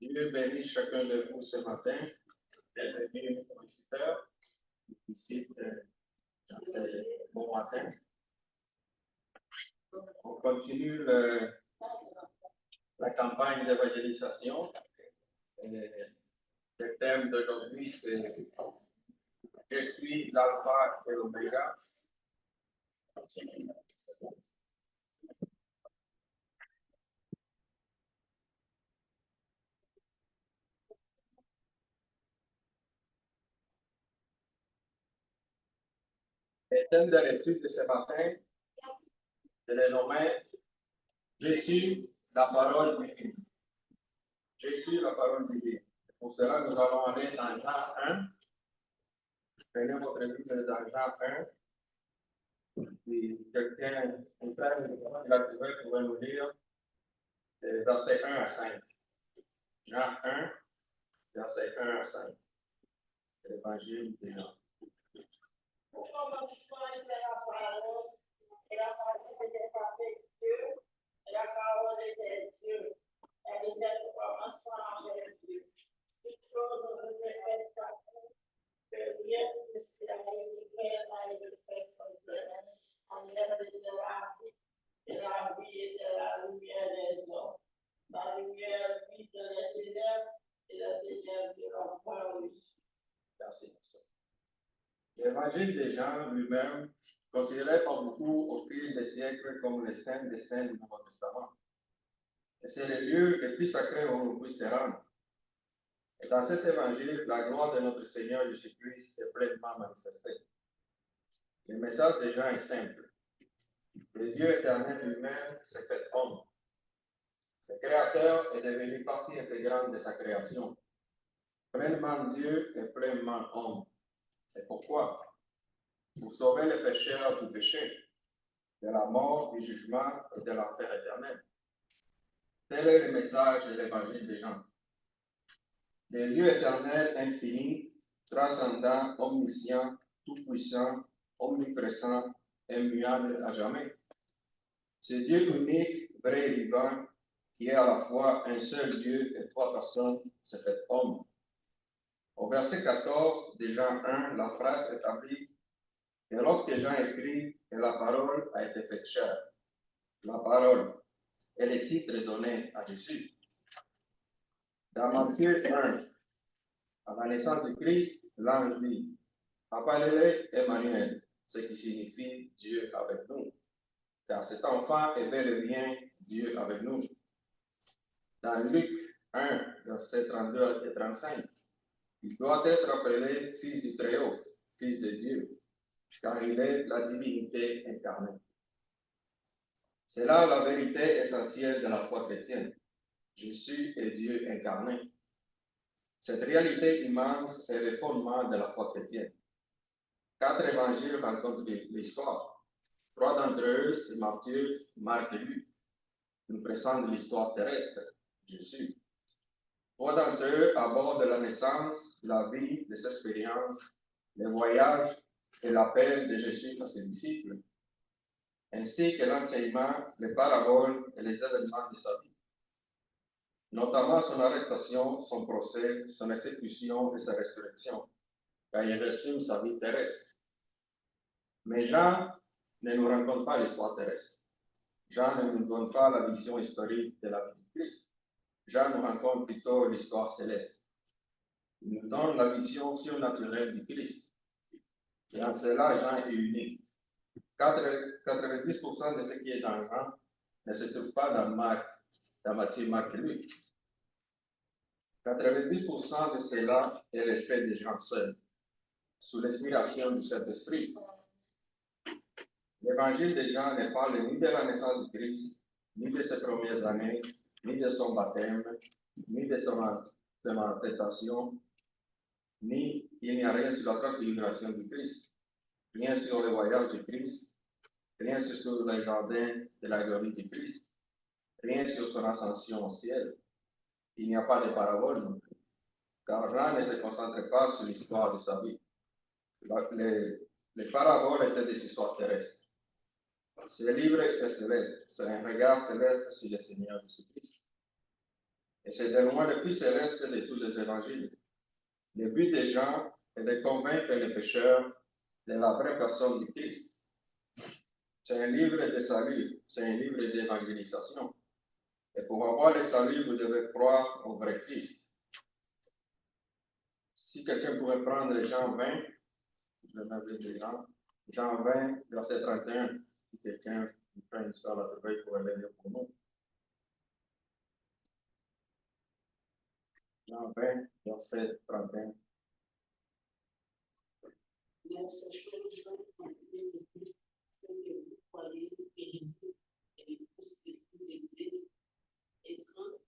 Dieu bénisse chacun de vous ce matin. Bienvenue aux visiteurs. Ici, c'est bon matin. On continue la campagne d'évangélisation. Le thème d'aujourd'hui, c'est « Je suis l'alpha et l'oméga ». Le thème de l'étude de ce matin, je l'ai nommé « Je suis la parole divine ». Je suis la parole divine. Pour cela, nous allons aller dans Jean 1. Prenez votre Bible dans Jean 1. Si quelqu'un, un frère, il a trouvé, pouvez nous lire versets 1 à 5. Jean 1, versets 1 à 5. L'évangile de Jean. Au commencement était la parole, et la parole était avec Dieu, et la parole était Dieu. Elle était au commencement avec Dieu. Toute chose ne devait être parfaite, que rien ne s'est arrivé à une personne pleine. En elle était la vie, et la vie était la lumière des hommes. La lumière vit de les ténèbres, et les ténèbres ne l'ont pas reçue. Merci. L'évangile de Jean lui-même, considéré par beaucoup au fil des siècles comme le saint des saints du Nouveau Testament. Et c'est le lieu le plus sacré où nous puissions se rendre. Et dans cet évangile, la gloire de notre Seigneur Jésus-Christ est pleinement manifestée. Le message de Jean est simple. Le Dieu éternel lui-même s'est fait homme. Le Créateur est devenu partie intégrante de sa création. Pleinement Dieu et pleinement homme. Et pourquoi? Pour sauver les pécheurs du péché, de la mort, du jugement et de l'enfer éternel. Tel est le message de l'évangile de Jean. Le Dieu éternel, infini, transcendant, omniscient, tout-puissant, omniprésent, immuable à jamais. Ce Dieu unique, vrai et vivant, qui est à la fois un seul Dieu et trois personnes, s'est fait homme. Au verset 14 de Jean 1, la phrase établit que lorsque Jean écrit que la parole a été faite chair, la parole est le titre donné à Jésus. Dans Matthieu 1, à la naissance de Christ, l'ange dit, appelez-le Emmanuel, ce qui signifie Dieu avec nous, car cet enfant est bel et bien Dieu avec nous. Dans Luc 1, versets 32 et 35, il doit être appelé Fils du Très-Haut, Fils de Dieu, car il est la divinité incarnée. C'est là la vérité essentielle de la foi chrétienne. Jésus est Dieu incarné. Cette réalité immense est le fondement de la foi chrétienne. 4 évangiles racontent l'histoire. 3 d'entre eux, c'est Matthieu, Marc et Luc, nous présentent l'histoire terrestre, Jésus. 3 d'entre eux abordent la naissance, la vie, les expériences, les voyages et l'appel de Jésus à ses disciples, ainsi que l'enseignement, les paraboles et les événements de sa vie, notamment son arrestation, son procès, son exécution et sa résurrection, car il résume sa vie terrestre. Mais Jean ne nous raconte pas l'histoire terrestre. Jean ne nous donne pas la vision historique de la vie de Christ. Jean nous raconte plutôt l'histoire céleste. Il nous donne la vision surnaturelle du Christ. Et en cela, Jean est unique. 90% de ce qui est dans Jean ne se trouve pas dans Matthieu, Marc et Luc. 90% de cela est le fait de Jean seul, sous l'inspiration du Saint-Esprit. L'évangile de Jean ne parle ni de la naissance du Christ, ni de ses premières années, ni de son baptême, ni de son tentation, ni il n'y a rien sur la transfiguration du Christ, rien sur le voyage du Christ, rien sur le jardin de la gloire du Christ, rien sur son ascension au ciel. Il n'y a pas de parabole non plus, car Jean ne se concentre pas sur l'histoire de sa vie. Les paraboles étaient des histoires terrestres. Ce livre est céleste, c'est un regard céleste sur le Seigneur Jésus-Christ. Et c'est le loin le plus céleste de tous les évangiles. Le but des gens est de convaincre les pécheurs de la vraie façon du Christ. C'est un livre de salut, c'est un livre d'évangélisation. Et pour avoir le salut, vous devez croire au vrai Christ. Si quelqu'un pourrait prendre Jean 20, je vais m'appeler des gens, Jean 20, verset 31, si quelqu'un prend une histoire à trouver pour aller lire pour nous. Jean 20, verset 31. Nessas coisas vão acontecer que eu falei e ele conseguiu dele e quand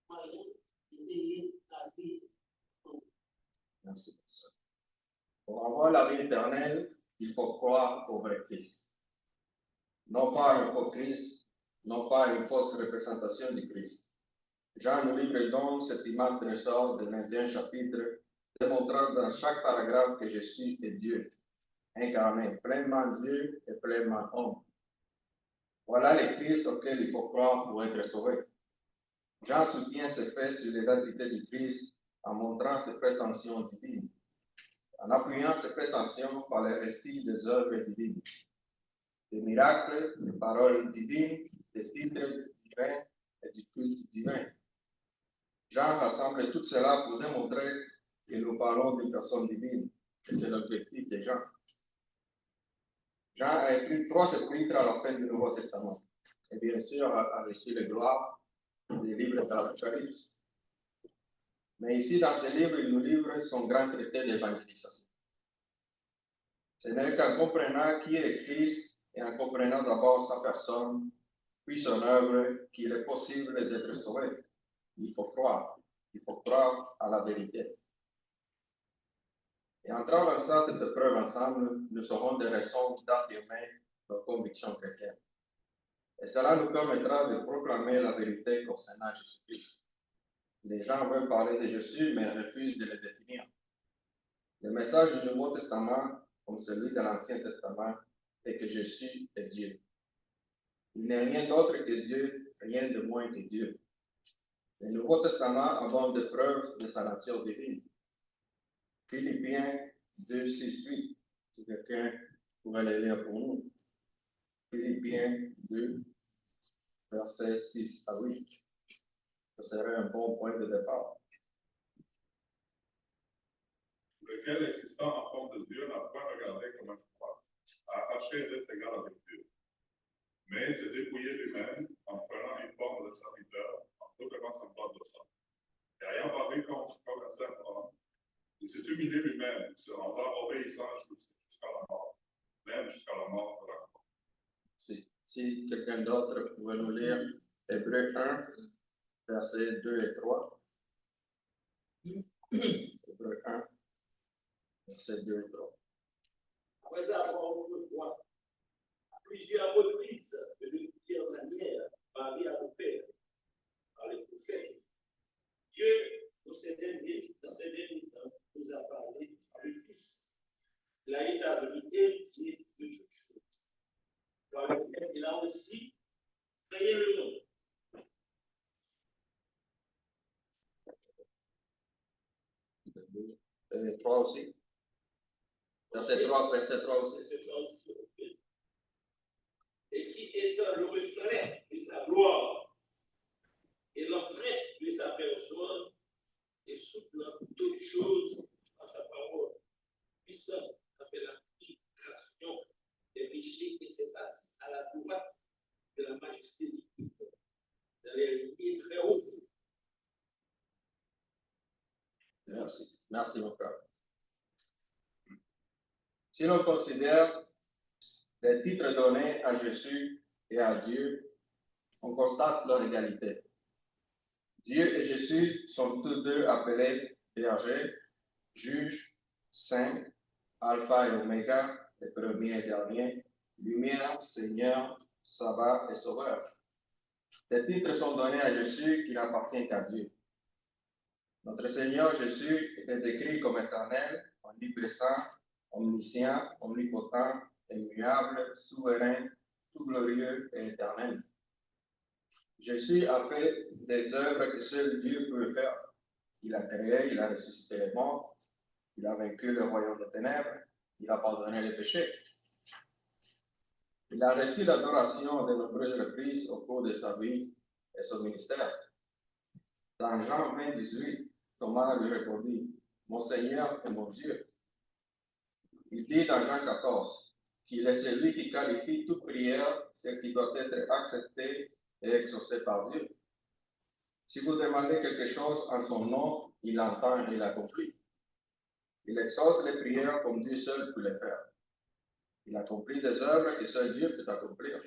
moyen de la vie. Merci pour ça. Pour avoir la vie éternelle, il faut croire au vrai Christ. Non pas un faux Christ, non pas une fausse représentation du Christ. Jean nous livre donc cette image trésor de 21 chapitres, démontrant dans chaque paragraphe que Jésus est Dieu, incarné, pleinement Dieu et pleinement homme. Voilà le Christ auquel il faut croire pour être sauvé. Jean soutient ses faits sur l'identité du Christ en montrant ses prétentions divines, en appuyant ses prétentions par les récits des œuvres divines, des miracles, des paroles divines, des titres divins et du culte divin. Jean rassemble tout cela pour démontrer que nous parlons d'une personne divine, et c'est l'objectif de Jean. Jean a écrit 3 épîtres à la fin du Nouveau Testament, et bien sûr a reçu les gloires des livres de l'Apocalypse. Mais ici, dans ce livre, il nous livre son grand traité d'évangélisation. Ce n'est qu'en comprenant qui est Christ et en comprenant d'abord sa personne, puis son œuvre, qu'il est possible d'être sauvé. Il faut croire à la vérité. Et en traversant cette épreuve ensemble, nous aurons des raisons d'affirmer nos convictions chrétiennes. Et cela nous permettra de proclamer la vérité concernant Jésus-Christ. Les gens veulent parler de Jésus, mais refusent de le définir. Le message du Nouveau Testament, comme celui de l'Ancien Testament, est que Jésus est Dieu. Il n'est rien d'autre que Dieu, rien de moins que Dieu. Le Nouveau Testament abonde de preuves de sa nature divine. Philippiens 2, 6, 8, si quelqu'un pourrait le lire pour nous. Philippiens 2, versets 6 à 8. Ce serait un bon point de départ. Lequel, existant en forme de Dieu, n'a pas regardé comme un croix, a acheté d'être égal avec Dieu. Mais s'est dépouillé lui-même en prenant une forme de serviteur, en devenant semblable de ça. Et ayant paru comme un simple homme, il s'est humilié lui-même, se rendant obéissant jusqu'à la mort, même jusqu'à la mort de la croix. Si quelqu'un d'autre pouvait nous lire Hébreux 1, versets 2 et 3. Hébreux 1, versets 2 et 3. Après avoir autrefois, à plusieurs reprises, de plusieurs manières, parlé à nos pères, par les prophètes, Dieu, dans ces derniers temps, nous a parlé par le Fils. Il a établi héritier de toutes choses. Par lequel il a aussi créé le monde. Et 3 aussi. Verset 3 aussi. Verset 3 aussi. Et qui est le reflet de sa gloire et l'entrée de sa personne et souplant toutes choses à sa parole, puissant à faire l'application des péchés et s'est assis à la droite de la majesté divine, dans les lieux très hauts. Merci mon frère. Si l'on considère les titres donnés à Jésus et à Dieu, on constate leur égalité. Dieu et Jésus sont tous deux appelés berger, juge, saint, alpha et oméga, le premier et dernier, lumière, Seigneur, sabbat et sauveur. Les titres sont donnés à Jésus qui n'appartient qu'à Dieu. Notre Seigneur Jésus est décrit comme éternel, omniprésent, omniscient, omnipotent, immuable, souverain, tout glorieux et éternel. Jésus a fait des œuvres que seul Dieu peut faire. Il a créé, il a ressuscité les morts, il a vaincu le royaume des ténèbres, il a pardonné les péchés. Il a reçu l'adoration de nombreuses reprises au cours de sa vie et son ministère. Dans Jean 20, 18, Thomas lui répondit, « Mon Seigneur et mon Dieu. » Il dit dans Jean 14 qu'il est celui qui qualifie toute prière, celle qui doit être acceptée et exaucée par Dieu. Si vous demandez quelque chose en son nom, il l'entend et l'accomplit. Il exauce les prières comme Dieu seul peut les faire. Il accomplit des œuvres que seul Dieu peut accomplir.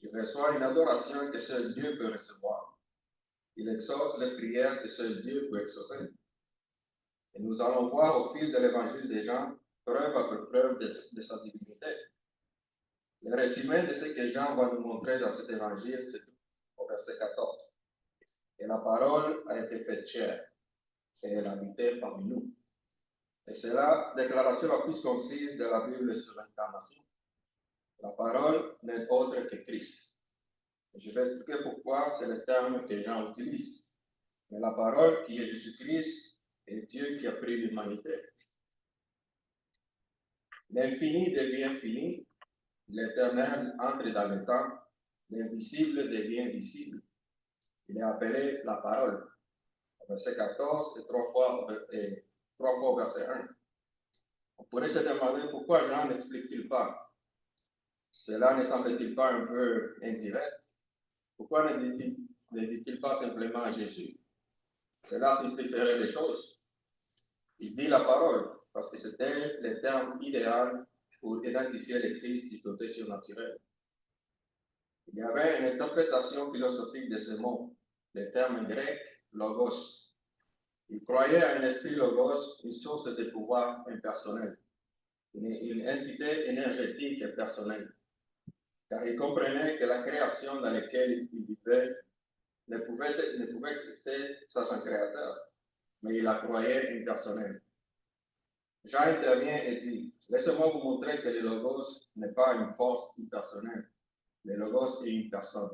Il reçoit une adoration que seul Dieu peut recevoir. Il exauce les prières que seul Dieu peut exaucer. Et nous allons voir au fil de l'évangile des Jean, preuve après preuve de sa divinité. Le résumé de ce que Jean va nous montrer dans cet évangile, c'est au verset 14. Et la parole a été faite chair, et elle habitait parmi nous. Et c'est la déclaration la plus concise de la Bible sur l'incarnation. La parole n'est autre que Christ. Et je vais expliquer pourquoi c'est le terme que Jean utilise. Mais la parole qui est Jésus-Christ est Dieu qui a pris l'humanité. L'infini devient fini, l'éternel entre dans le temps, l'invisible devient visible. Il est appelé la parole. Verset 14 et trois fois au verset 1. On pourrait se demander pourquoi Jean n'explique-t-il pas? Cela ne semble-t-il pas un peu indirect? Pourquoi ne dit-il pas simplement Jésus? Cela simplifierait les choses. Il dit la parole parce que c'était le terme idéal pour identifier le Christ du côté surnaturel. Il y avait une interprétation philosophique de ce mot, le terme grec logos. Il croyait à un esprit logos, une source de pouvoir impersonnel, une entité énergétique et personnelle, car il comprenait que la création dans laquelle il vivait ne pouvait exister sans un créateur, mais il la croyait impersonnelle. Jean intervient et dit, laissez-moi vous montrer que le logos n'est pas une force impersonnelle, le logos est une personne.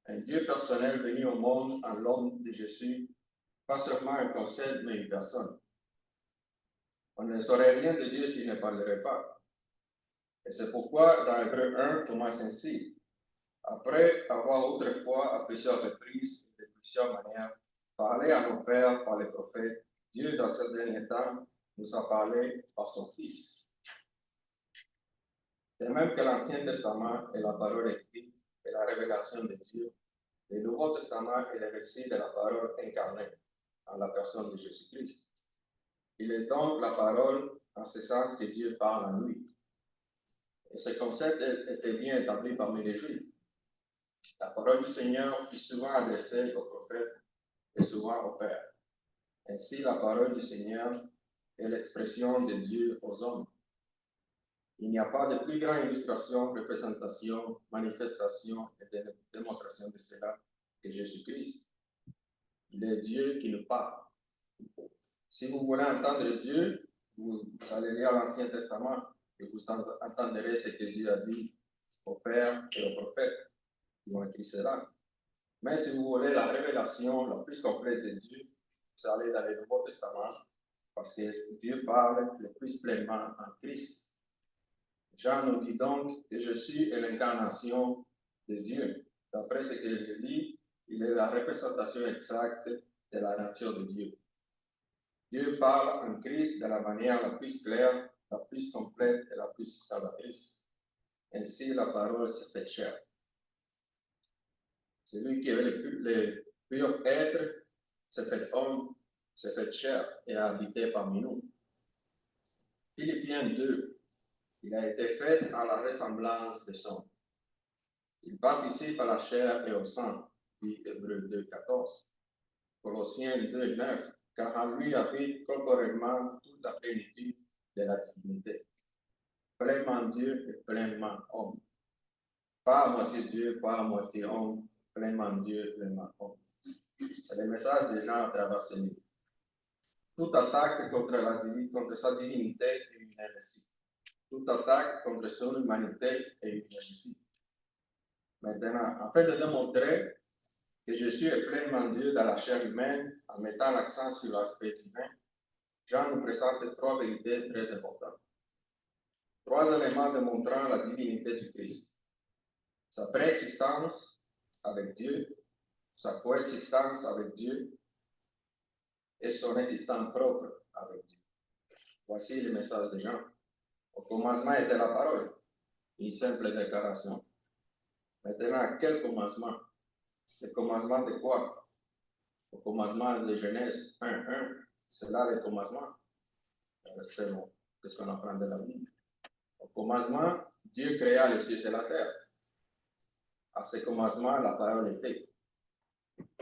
Un Dieu personnel venu au monde en l'homme de Jésus, pas seulement un concept, mais une personne. On ne saurait rien de Dieu s'il ne parlerait pas. Et c'est pourquoi, dans Hébreux 1, Thomas s'inscrit. Après avoir autrefois, à plusieurs reprises, de plusieurs manières, parlé à nos pères par les prophètes, Dieu, dans ce dernier temps, nous a parlé par son Fils. C'est même que l'Ancien Testament est la parole écrite et la révélation de Dieu. Le Nouveau Testament est le récit de la parole incarnée en la personne de Jésus-Christ. Il est donc la parole en ce sens que Dieu parle en lui. Et ce concept était bien établi parmi les Juifs. La parole du Seigneur fut souvent adressée aux prophètes et souvent au Père. Ainsi, la parole du Seigneur est l'expression de Dieu aux hommes. Il n'y a pas de plus grande illustration, représentation, manifestation et démonstration de cela que Jésus-Christ. Il est Dieu qui nous parle. Si vous voulez entendre Dieu, vous allez lire l'Ancien Testament et vous entendrez ce que Dieu a dit au Père et aux prophètes qui ont écrit cela. Mais si vous voulez la révélation la plus complète de Dieu, vous allez dans le Nouveau Testament parce que Dieu parle le plus pleinement en Christ. Jean nous dit donc que Jésus est l'incarnation de Dieu. D'après ce que je lis, il est la représentation exacte de la nature de Dieu. Dieu parle en Christ de la manière la plus claire, la plus complète et la plus salvatrice. Ainsi, la parole se fait chair. Celui qui est le pur être s'est fait homme, s'est fait chair et a habité parmi nous. Philippiens 2. Il a été fait en la ressemblance de son. Il participe à la chair et au sang, dit Hébreux 2, 14. Colossiens 2, 9. Car en lui habite corporellement toute la plénitude de la divinité. Pleinement Dieu et pleinement homme. Pas à moitié Dieu, pas à moitié homme, pleinement Dieu, pleinement homme. C'est le message des gens à travers ce livre. Toute attaque contre sa divinité est une hérésie. Toute attaque contre son humanité est une hérésie. Maintenant, afin de démontrer que Jésus est pleinement Dieu dans la chair humaine, en mettant l'accent sur l'aspect divin, Jean nous présente trois vérités très importantes. Trois éléments démontrant la divinité du Christ. Sa préexistence avec Dieu, sa coexistence avec Dieu et son existence propre avec Dieu. Voici le message de Jean. Au commencement était la parole, une simple déclaration. Maintenant, quel commencement? Le commencement de quoi? Au commencement de Genèse 1:1, c'est là le commencement. C'est ce qu'on apprend de la Bible. Au commencement, Dieu créa les cieux et la terre. À ce commencement, la parole était.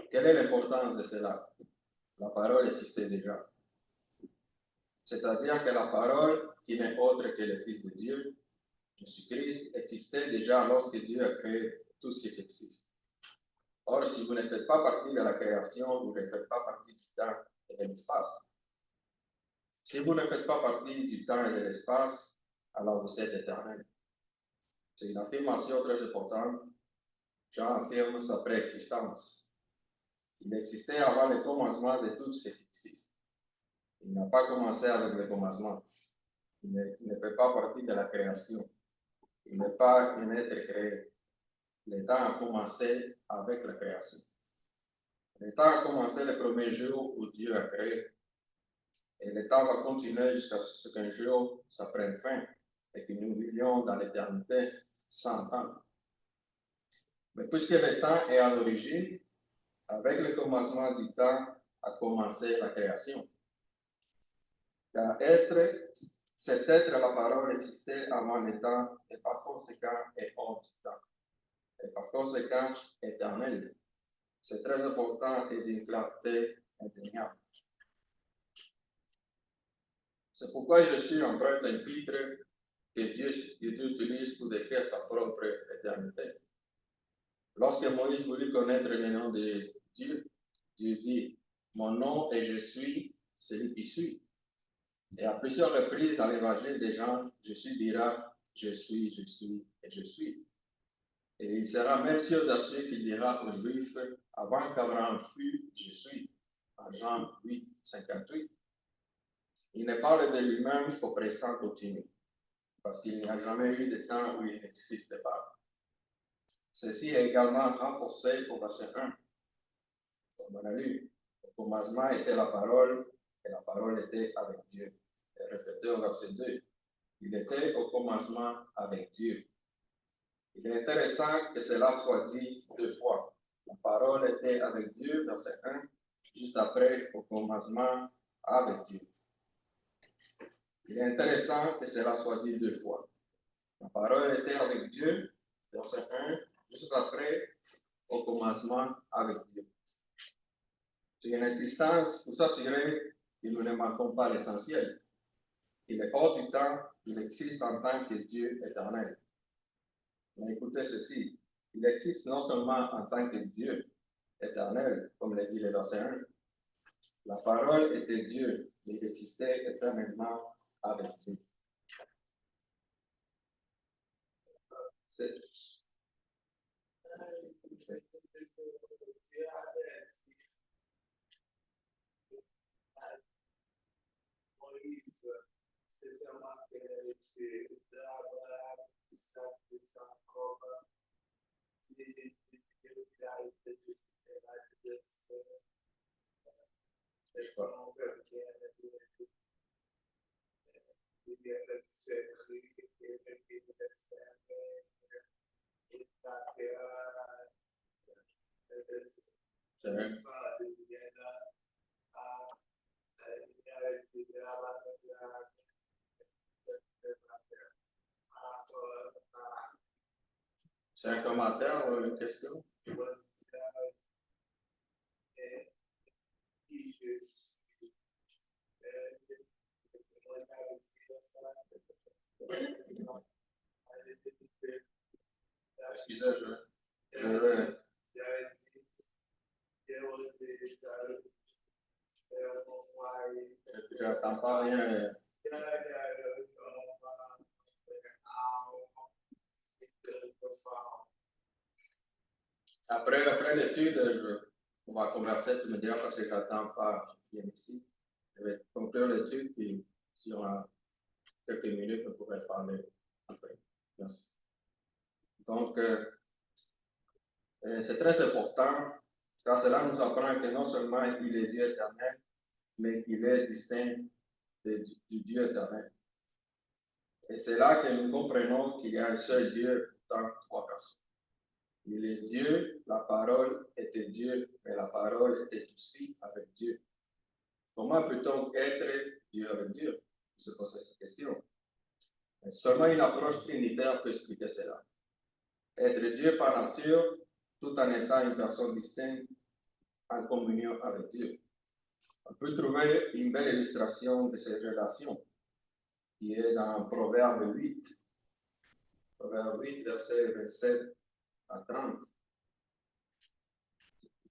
Quelle est l'importance de cela? La parole existait déjà. C'est-à-dire que la parole, qui n'est autre que le Fils de Dieu, Jésus-Christ, existait déjà lorsque Dieu a créé tout ce qui existe. Or, si vous ne faites pas partie de la création, vous ne faites pas partie du temps et de l'espace. Si vous ne faites pas partie du temps et de l'espace, alors vous êtes éternel. C'est une affirmation très importante. Jean affirme sa préexistence. Il existait avant le commencement de tout ce qui existe. Il n'a pas commencé avec le commencement. Il ne fait pas partie de la création. Il n'est pas un être créé. Le temps a commencé avec la création. Le temps a commencé le premier jour où Dieu a créé. Et le temps va continuer jusqu'à ce qu'un jour ça prenne fin et que nous vivions dans l'éternité sans temps. Mais puisque le temps est à l'origine, avec le commencement du temps a commencé la création. Car cet être, la parole existait avant le temps et par conséquent est hors du temps. Et par conséquent éternel. C'est très important et d'une clarté indéniable. C'est pourquoi Jésus emprunte un titre que Dieu utilise pour décrire sa propre éternité. Lorsque Moïse voulut connaître le nom de Dieu, Dieu dit, mon nom est je suis, celui qui suis. Et à plusieurs reprises dans l'évangile des Jean, Jésus dira, je suis et je suis. Et il sera même si audacieux qu'il dira aux Juifs, avant qu'Abraham fût, je suis, en Jean 8, 58. Il ne parle de lui-même qu'au présent continu, parce qu'il n'y a jamais eu de temps où il n'existe pas. Ceci est également renforcé au verset 1. Comme on a lu, au commencement était la parole, et la parole était avec Dieu. Et répété au verset 2. Il était au commencement avec Dieu. Il est intéressant que cela soit dit deux fois. La parole était avec Dieu, verset 1, juste après, au commencement avec Dieu. Il est intéressant que cela soit dit deux fois. La parole était avec Dieu, verset 1, juste après, au commencement avec Dieu. C'est une insistance pour s'assurer que nous ne manquons pas l'essentiel. Il est hors du temps, il existe en tant que Dieu éternel. Mais écoutez ceci, il existe non seulement en tant que Dieu éternel, comme le dit le verset 1. La parole était Dieu, il existait éternellement avec Dieu. C'est un commentaire ou une question? Excusez, je n'entends pas rien. Après l'étude, on va converser, tu me diras parce que j'attends pas bien ici. Je vais conclure l'étude, puis si on a quelques minutes, on pourrait parler après. Merci. Donc, c'est très important, car cela nous apprend que non seulement il est Dieu éternel, mais qu'il est distinct du Dieu éternel. Et c'est là que nous comprenons qu'il y a un seul Dieu dans trois personnes. Il est Dieu, la parole était Dieu, mais la parole était aussi avec Dieu. Comment peut-on être Dieu avec Dieu? Je se pose cette question. Et seulement une approche trinitaire peut expliquer cela. Être Dieu par nature, tout en étant une personne distincte en communion avec Dieu. On peut trouver une belle illustration de cette relation qui est dans Proverbe 8. Proverbe 8, versets 27 à 30.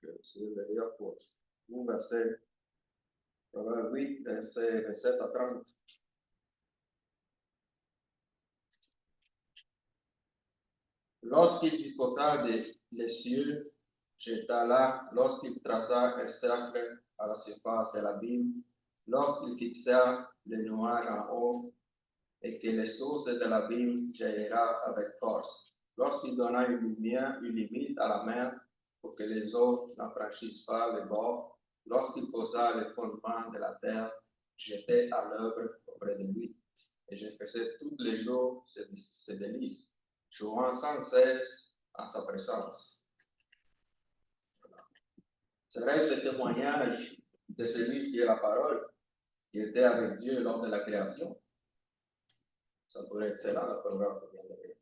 Je vais lire pour vous, verset Proverbe 8, versets 27 à 30. Lorsqu'il disposa les cieux, j'étala, lorsqu'il traça un cercle à la surface de l'abîme, lorsqu'il fixa les nuages en haut, et que les sources de l'abîme jaillira avec force, lorsqu'il donna une lumière, une limite à la mer, pour que les eaux n'en franchissent pas les bords, lorsqu'il posa les fondements de la terre, j'étais à l'œuvre auprès de lui, et je faisais tous les jours ses délices, jouant sans cesse en sa présence. Serait-ce le témoignage de celui qui est la parole, qui était avec Dieu lors de la création? Ça pourrait être cela, la proverbe que vient de lire.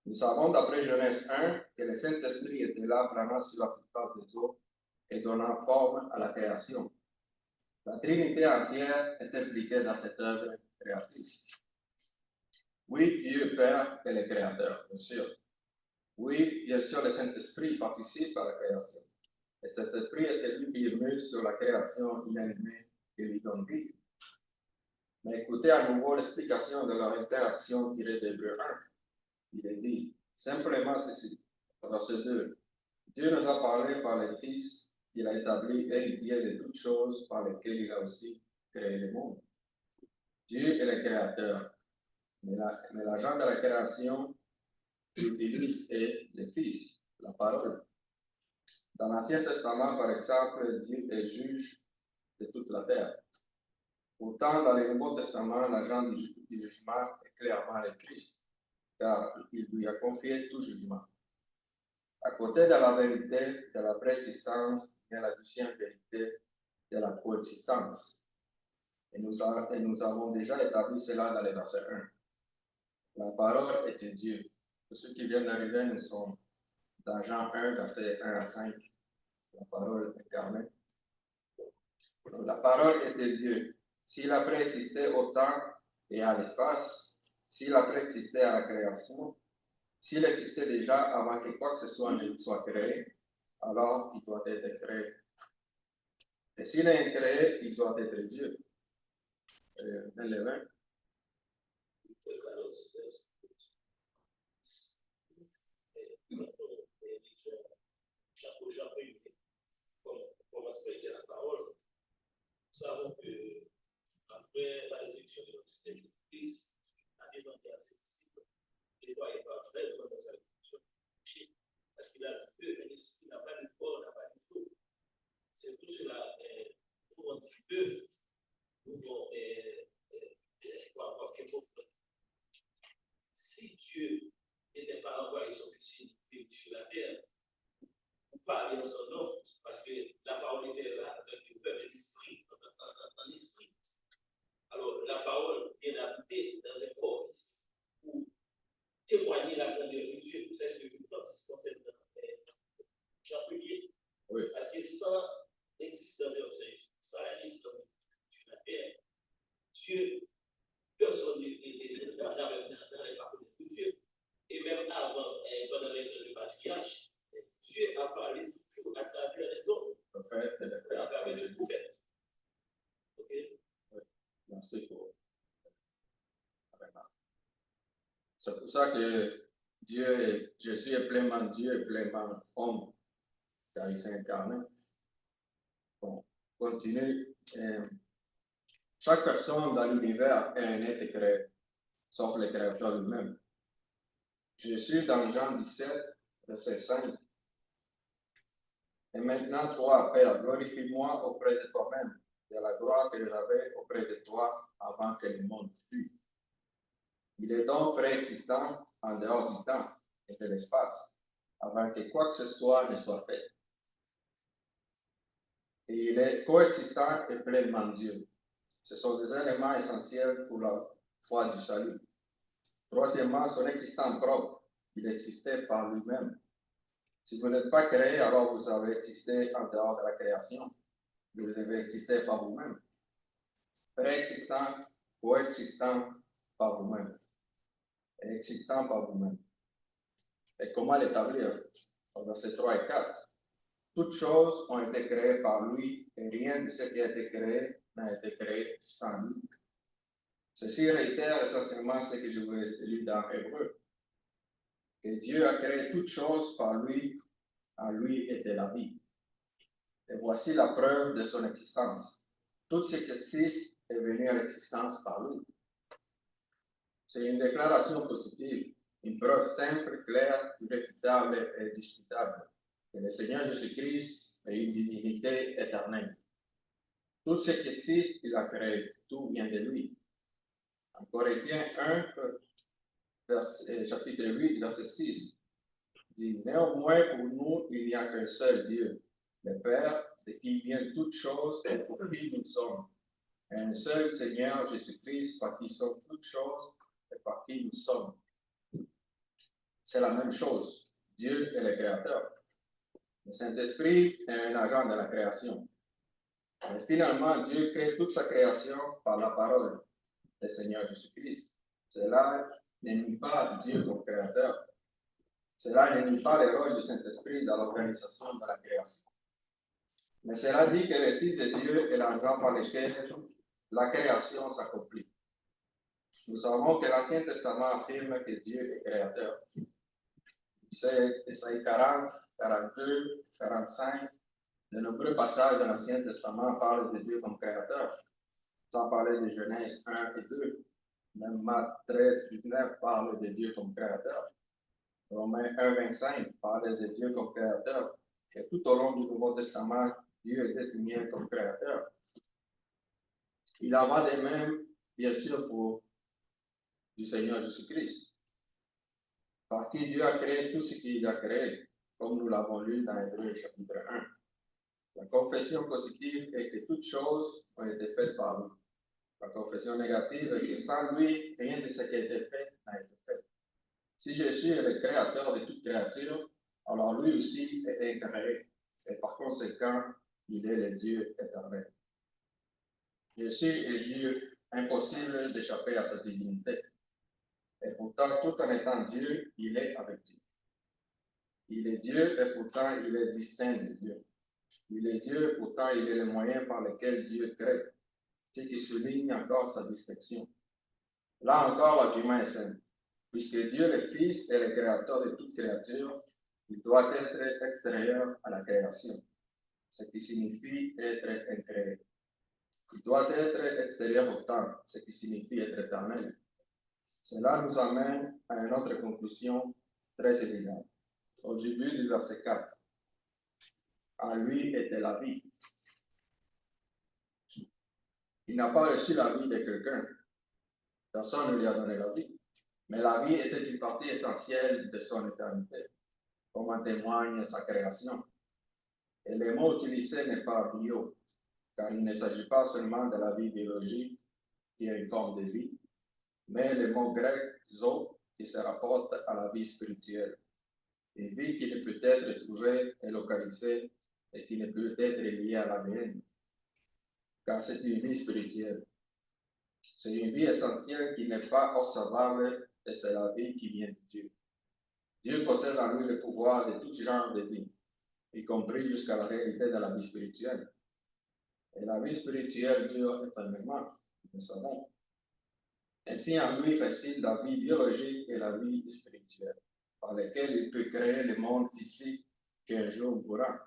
Nous savons d'après Genèse 1 que le Saint-Esprit était là, planant sur la surface des eaux et donnant forme à la création. La Trinité entière est impliquée dans cette œuvre créatrice. Oui, Dieu Père est le Créateur, bien sûr. Oui, bien sûr, le Saint-Esprit participe à la création. Et cet esprit est celui qui émue sur la création inanimée et lui donne vie. Mais écoutez à nouveau l'explication de leur interaction tirée d'Hébreux 1. Il est dit simplement ceci, verset 2. Dieu nous a parlé par les Fils, il a établi et Dieu de toutes choses par lesquelles il a aussi créé le monde. Dieu est le Créateur, mais l'agent de la création utilise est le Fils, la parole. Dans l'Ancien Testament, par exemple, Dieu est juge de toute la terre. Pourtant, dans le Nouveau Testament, l'agent du jugement est clairement le Christ, car il lui a confié tout jugement. À côté de la vérité de la préexistence, il y a la deuxième vérité de la coexistence. Et nous avons déjà établi cela dans le verset 1. La parole était Dieu. Pour ceux qui viennent d'arriver, nous sommes dans Jean 1, verset 1 à 5. La parole incarnée. Donc, la parole était Dieu. S'il a préexisté au temps et à l'espace, s'il a préexisté à la création, s'il existait déjà avant que quoi que ce soit ne soit créé, alors il doit être créé. Et s'il est créé, il doit être Dieu. Dans les mains. Comme aspect de la parole, nous savons que après la résurrection de notre Seigneur Christ, a demandé à ses disciples de ne pas être très loin de sa résurrection, parce qu'il a dit que l'esprit n'a pas de corps, n'a pas de feu. C'est tout cela pour un petit peu, nous devons avoir quelque chose. Si Dieu n'était pas envoyé son Fils sur la terre, pas en son nom, parce que la parole était là dans le peuple l'esprit, en esprit. Alors, la parole vient habiter dans un corps physique pour témoigner la grandeur de Dieu. C'est ce que je pense concernant Jean 1er. Oui. Parce que sans l'existence de Jésus, sans l'existence de la terre, Dieu, personne n'est dans les paroles de Dieu. Et même avant, pendant le patriarche, Dieu a parlé toujours à travers les hommes. À travers les prophètes. Ok? Oui. Merci pour. C'est pour ça que Jésus est pleinement Dieu et pleinement homme, car il s'est incarné. Bon, continue. Chaque personne dans l'univers est un être créé, sauf le Créateur lui-même. Jésus, dans Jean 17, verset 5. Et maintenant, toi, Père, glorifie-moi auprès de toi-même, de la gloire que j'avais auprès de toi avant que le monde fût. Il est donc préexistant en dehors du temps et de l'espace, avant que quoi que ce soit ne soit fait. Et il est coexistant et pleinement Dieu. Ce sont des éléments essentiels pour la foi du salut. Troisièmement, son existence propre. Il existait par lui-même. Si vous n'êtes pas créé, alors vous avez existé en dehors de la création. Vous devez exister par vous-même. Préexistant, coexistant par vous-même. Et existant par vous-même. Et comment l'établir? Au verset 3 et 4. Toutes choses ont été créées par lui et rien de ce qui a été créé n'a été créé sans lui. Ceci réitère essentiellement ce que je vous ai lu dans Hébreu. Et Dieu a créé toutes choses par lui, en lui était la vie. Et voici la preuve de son existence. Tout ce qui existe est venu à l'existence par lui. C'est une déclaration positive, une preuve simple, claire, irréfutable et indiscutable que le Seigneur Jésus-Christ est une divinité éternelle. Tout ce qui existe, il a créé. Tout vient de lui. En Corinthiens 1, chapitre 8, verset 6, dit, néanmoins, pour nous, il n'y a qu'un seul Dieu, le Père, de qui viennent toutes choses et pour qui nous sommes. Et un seul Seigneur Jésus-Christ, par qui sont toutes choses et par qui nous sommes. C'est la même chose. Dieu est le Créateur. Le Saint-Esprit est un agent de la création. Et finalement, Dieu crée toute sa création par la parole du Seigneur Jésus-Christ. Cela n'est pas Dieu comme créateur. Cela n'est pas le rôle du Saint-Esprit dans l'organisation de la création. Mais cela dit que le Fils de Dieu est l'endroit par lequel la création s'accomplit. Nous savons que l'Ancien Testament affirme que Dieu est créateur. C'est Isaïe 40, 42, 45. De nombreux passages de l'Ancien Testament parlent de Dieu comme créateur. Sans parler de Genèse 1 et 2. Même Marc 13, 19 parle de Dieu comme créateur. Romains 1, 25 parle de Dieu comme créateur. Et tout au long du Nouveau Testament, Dieu est désigné comme créateur. Il en va de même, bien sûr, pour du Seigneur Jésus-Christ, par qui Dieu a créé tout ce qu'il a créé, comme nous l'avons lu dans Hébreux chapitre 1. La confession positive est que toutes choses ont été faites par lui. La confession négative est que sans lui, rien de ce qui a été fait n'a été fait. Si Jésus est le créateur de toute créature, alors lui aussi est créé, et par conséquent, il est le Dieu éternel. Jésus est Dieu, impossible d'échapper à sa divinité. Et pourtant, tout en étant Dieu, il est avec Dieu. Il est Dieu et pourtant il est distinct de Dieu. Il est Dieu et pourtant il est le moyen par lequel Dieu crée, ce qui souligne encore sa distinction. Là encore, l'argument est simple. Puisque Dieu le Fils est le créateur de toute créature, il doit être extérieur à la création, ce qui signifie être incréé. Il doit être extérieur au temps, ce qui signifie être éternel. Cela nous amène à une autre conclusion très évidente. Au début du verset 4. En lui était la vie. Il n'a pas reçu la vie de quelqu'un. Personne ne lui a donné la vie. Mais la vie était une partie essentielle de son éternité, comme en témoigne sa création. Et le mot utilisé n'est pas bio, car il ne s'agit pas seulement de la vie biologique, qui est une forme de vie, mais le mot grec zo, qui se rapporte à la vie spirituelle. Une vie qui ne peut être trouvée et localisée et qui ne peut être liée à l'ADN, car c'est une vie spirituelle. C'est une vie essentielle qui n'est pas observable et c'est la vie qui vient de Dieu. Dieu possède en lui le pouvoir de tout genre de vie, y compris jusqu'à la réalité de la vie spirituelle. Et la vie spirituelle dure éternellement, nous savons. Ainsi, en lui réside la vie biologique et la vie spirituelle. par lesquels il peut créer le monde physique qu'un jour mourra,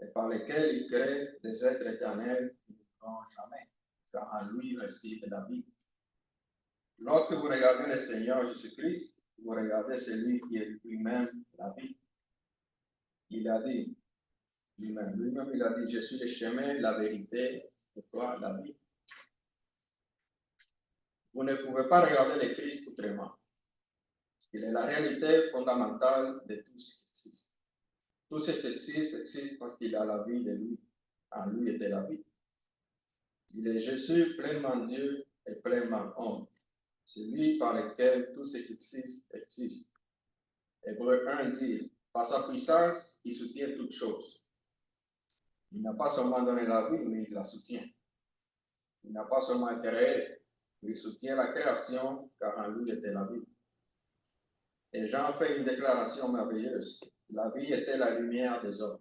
et par lesquels il crée des êtres éternels qui ne mourront jamais, car en lui réside la vie. Lorsque vous regardez le Seigneur Jésus-Christ, vous regardez celui qui est lui-même la vie. Il a dit, lui-même il a dit, je suis le chemin, la vérité, et toi la vie. Vous ne pouvez pas regarder le Christ autrement. Il est la réalité fondamentale de tout ce qui existe. Tout ce qui existe parce qu'il a la vie de lui. En lui était la vie. Il est Jésus pleinement Dieu et pleinement homme. C'est lui par lequel tout ce qui existe existe. Hébreu 1 dit, par sa puissance, il soutient toutes choses. Il n'a pas seulement donné la vie, mais il la soutient. Il n'a pas seulement créé, mais il soutient la création, car en lui était la vie. Et Jean fait une déclaration merveilleuse. La vie était la lumière des hommes.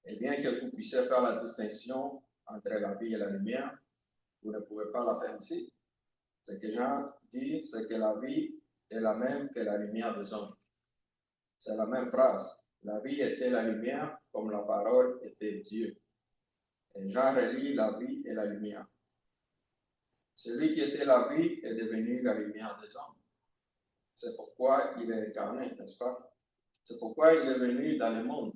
Et bien que vous puissiez faire la distinction entre la vie et la lumière, vous ne pouvez pas la faire ici. Ce que Jean dit, c'est que la vie est la même que la lumière des hommes. C'est la même phrase. La vie était la lumière comme la parole était Dieu. Et Jean relie la vie et la lumière. Celui qui était la vie est devenu la lumière des hommes. C'est pourquoi il est incarné, n'est-ce pas? C'est pourquoi il est venu dans le monde.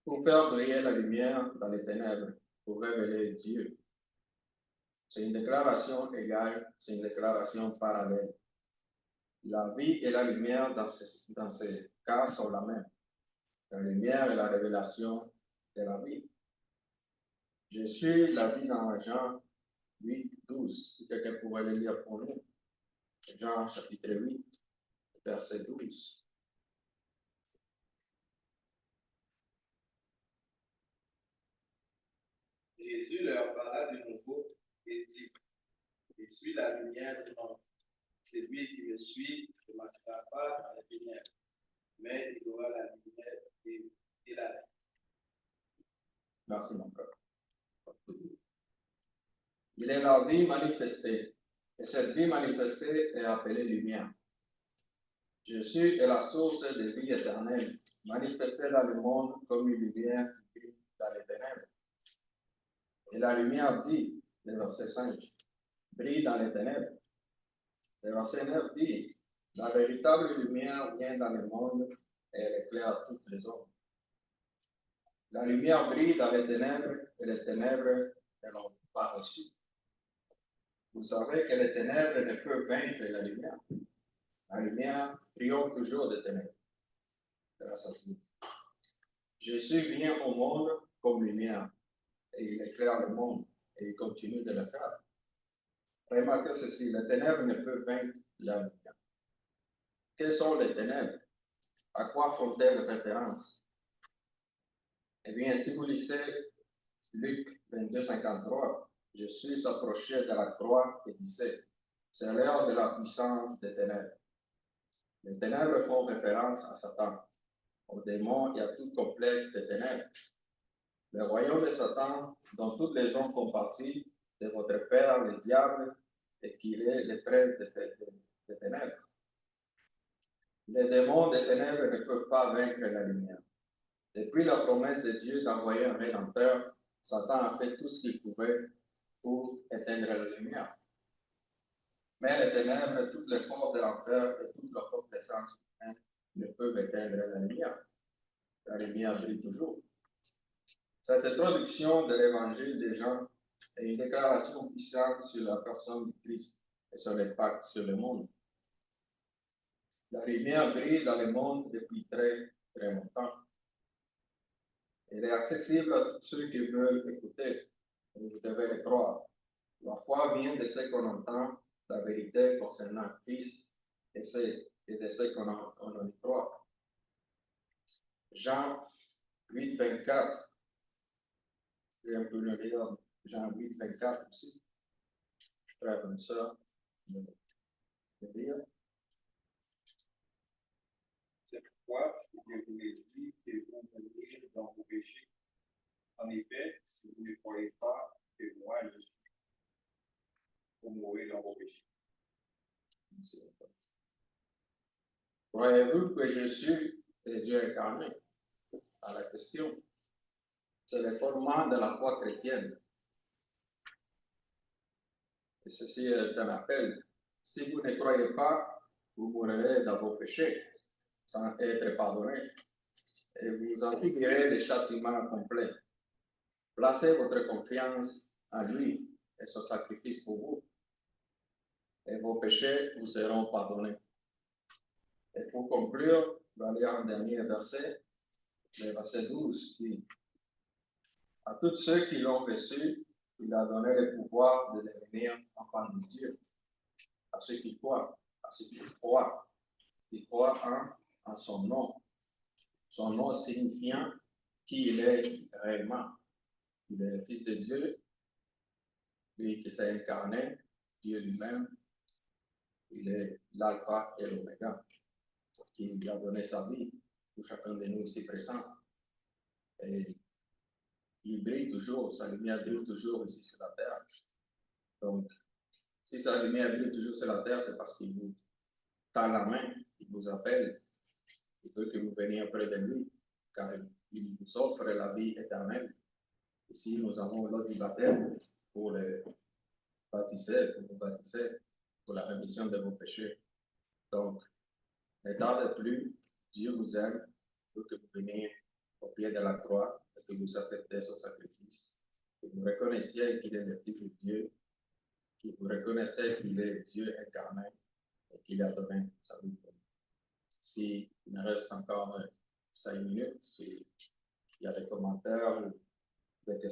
Pour faire briller la lumière dans les ténèbres, pour révéler Dieu. C'est une déclaration égale, c'est une déclaration parallèle. La vie et la lumière dans ces cas sont la même. La lumière est la révélation de la vie. Je suis la vie dans Jean 8, 12. Si quelqu'un pourrait le lire pour nous. Jean chapitre 8, verset 12. Jésus leur parla de nouveau et dit, je suis la lumière du monde. Celui qui me suit ne marchera pas dans la lumière, mais il aura la lumière et la vie. Merci, mon cœur. Il est la vie manifestée. Et cette vie manifestée est appelée lumière. Jésus est la source de vie éternelle, manifestée dans le monde comme une lumière qui brille dans les ténèbres. Et la lumière dit, le verset 5, brille dans les ténèbres. Le verset 9 dit, la véritable lumière vient dans le monde et elle éclaire toutes les hommes. La lumière brille dans les ténèbres et les ténèbres ne l'ont pas reçue. Vous savez que les ténèbres ne peuvent vaincre la lumière. La lumière triomphe toujours des ténèbres. Grâce à Dieu. Jésus vient au monde comme lumière et il éclaire le monde et il continue de le faire. Remarquez ceci, les ténèbres ne peuvent vaincre la lumière. Quelles sont les ténèbres? À quoi font-elles référence? Eh bien, si vous lisez Luc 22, 53, Jésus s'approchait de la croix et disait, c'est l'heure de la puissance des ténèbres. Les ténèbres font référence à Satan, au démon et à tout complexe des ténèbres. Le royaume de Satan, dont toutes les hommes font partie, de votre père, le diable, et qu'il est le prince des ténèbres. Les démons des ténèbres ne peuvent pas vaincre la lumière. Depuis la promesse de Dieu d'envoyer un rédempteur, Satan a fait tout ce qu'il pouvait pour éteindre la lumière. Mais les ténèbres, toutes les forces de l'enfer et toute leur propre essence humaine ne peuvent éteindre la lumière. La lumière brille toujours. Cette introduction de l'évangile de Jean est une déclaration puissante sur la personne du Christ et son impact sur le monde. La lumière brille dans le monde depuis très, très longtemps. Elle est accessible à tous ceux qui veulent écouter. Et vous devez le croire. La foi vient de ce qu'on entend, la vérité concernant Christ et de ce qu'on en croit. Jean 8, 24. Je vais un peu le lire. Jean 8, 24 aussi. Frère et sœur, le lire. C'est pourquoi je vous ai dit que vous mourrez dans vos péchés. En effet, si vous ne croyez pas que moi je suis, vous mourrez dans vos péchés. Croyez-vous que Jésus est Dieu incarné? À la question. C'est le fondement de la foi chrétienne. Et ceci est un appel. Si vous ne croyez pas, vous mourrez dans vos péchés, sans être pardonné, et vous en subirez le châtiment complet. Placez votre confiance en lui et son sacrifice pour vous, et vos péchés vous seront pardonnés. Et pour conclure, je vais lire un dernier verset, le verset 12, qui à tous ceux qui l'ont reçu, il a donné le pouvoir de devenir enfants de Dieu. À ceux qui croient, qui croient en son nom signifiant qui il est réellement. Il est le Fils de Dieu, lui qui s'est incarné, Dieu lui-même. Il est l'alpha et l'oméga, qui a donné sa vie pour chacun de nous ici présents. Et il brille toujours, sa lumière brille toujours ici sur la terre. Donc, si sa lumière brille toujours sur la terre, c'est parce qu'il vous tend la main, il vous appelle, il veut que vous veniez près de lui, car il vous offre la vie éternelle. Ici, nous avons l'eau du baptême pour les baptiser, pour vous baptiser, pour la rémission de vos péchés. Donc, ne tardez plus, Dieu vous aime pour que vous veniez au pied de la croix et que vous acceptez son sacrifice, que vous reconnaissiez qu'il est le Fils de Dieu, que vous reconnaissiez qu'il est Dieu incarné et qu'il a donné sa vie pour nous. S'il me reste encore 5 minutes, s'il y a des commentaires ou des questions.